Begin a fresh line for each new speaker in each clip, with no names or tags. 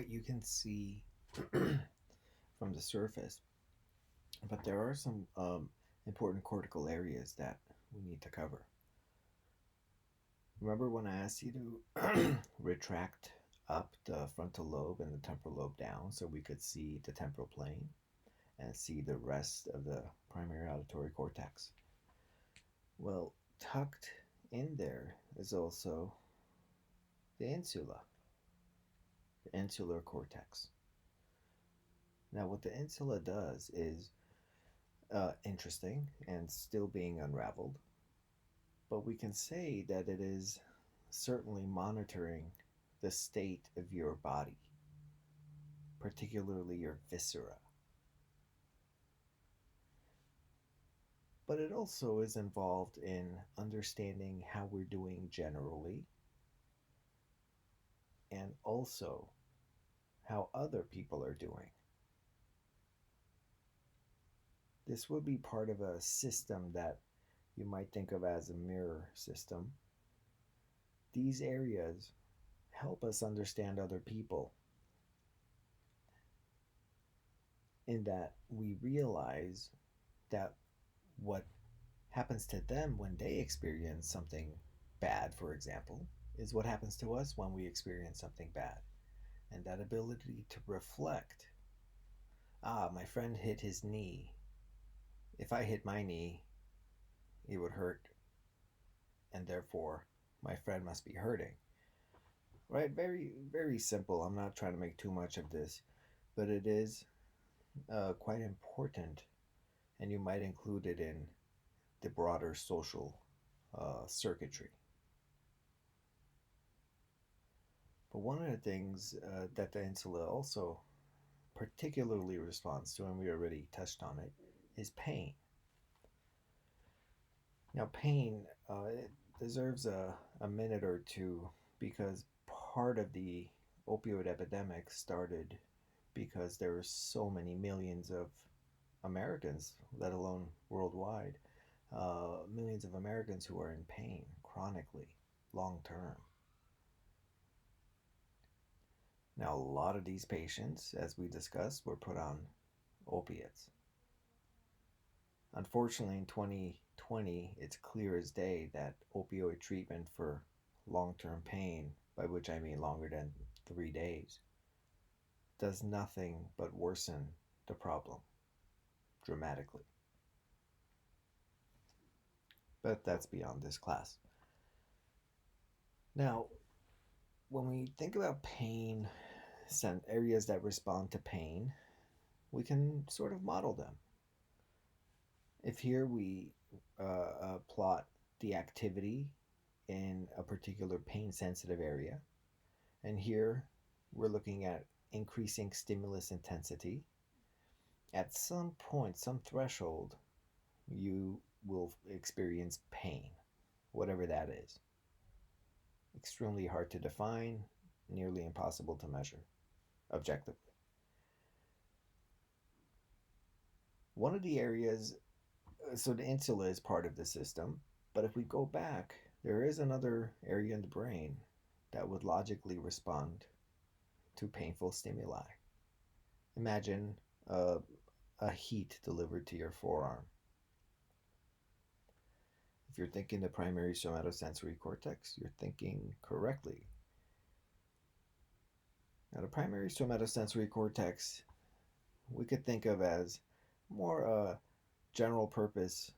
what you can see from the surface, but there are some important cortical areas that we need to cover. Remember when I asked you to retract up the frontal lobe and the temporal lobe down so we could see the temporal plane and see the rest of the primary auditory cortex? Well, tucked in there is also the insula, the insular cortex. Now, what the insula does is interesting and still being unraveled, but we can say that it is certainly monitoring the state of your body, particularly your viscera. But it also is involved in understanding how we're doing generally and also how other people are doing. This would be part of a system that you might think of as a mirror system. These areas help us understand other people in that we realize that what happens to them when they experience something bad, for example, is what happens to us when we experience something bad. And that ability to reflect, my friend hit his knee. If I hit my knee, it would hurt, and therefore my friend must be hurting. Right? Very, very simple. I'm not trying to make too much of this, but it is quite important, and you might include it in the broader social circuitry. But one of the things that the insula also particularly responds to, and we already touched on it, is pain. Now, pain it deserves a minute or two because part of the opioid epidemic started because there were so many millions of Americans, let alone worldwide, millions of Americans who are in pain chronically, long term. Now, a lot of these patients, as we discussed, were put on opiates. Unfortunately, in 2020, it's clear as day that opioid treatment for long term pain, by which I mean longer than 3 days, does nothing but worsen the problem dramatically. But that's beyond this class. Now, when we think about pain, areas that respond to pain, we can sort of model them. If here we plot the activity in a particular pain sensitive area, and here we're looking at increasing stimulus intensity, at some point, some threshold, you will experience pain, whatever that is. Extremely hard to define, nearly impossible to measure objectively. One of the areas, so the insula is part of the system, but if we go back, there is another area in the brain that would logically respond to painful stimuli. Imagine a heat delivered to your forearm. If you're thinking the primary somatosensory cortex, you're thinking correctly. Now, the primary somatosensory cortex we could think of as more a general purpose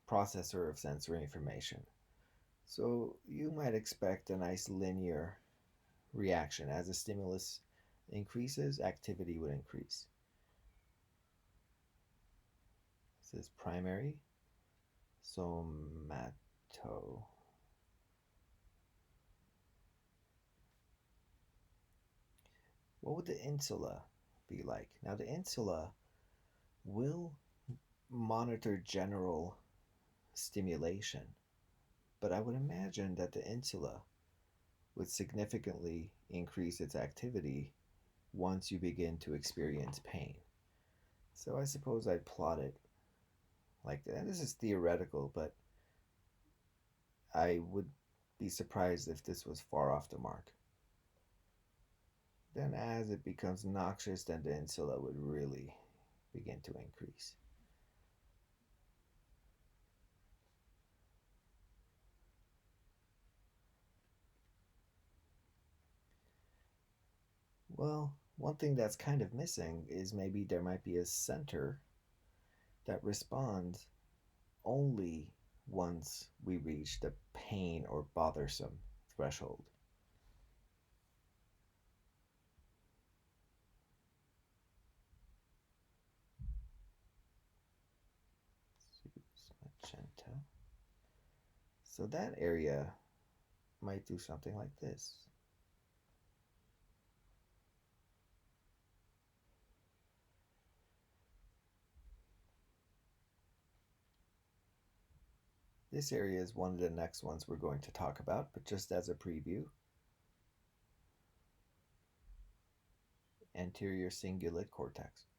processor of sensory information. So you might expect a nice linear reaction. As the stimulus increases, activity would increase. This is primary somato. What would the insula be like? Now, the insula will monitor general stimulation, but I would imagine that the insula would significantly increase its activity once you begin to experience pain. So I suppose I'd plot it like that. And this is theoretical, but I would be surprised if this was far off the mark. Then, as it becomes noxious, then the insula would really begin to increase. Well, one thing that's kind of missing is maybe there might be a center that responds only once we reach the pain or bothersome threshold. Magenta. So that area might do something like this. This area is one of the next ones we're going to talk about, but just as a preview, anterior cingulate cortex.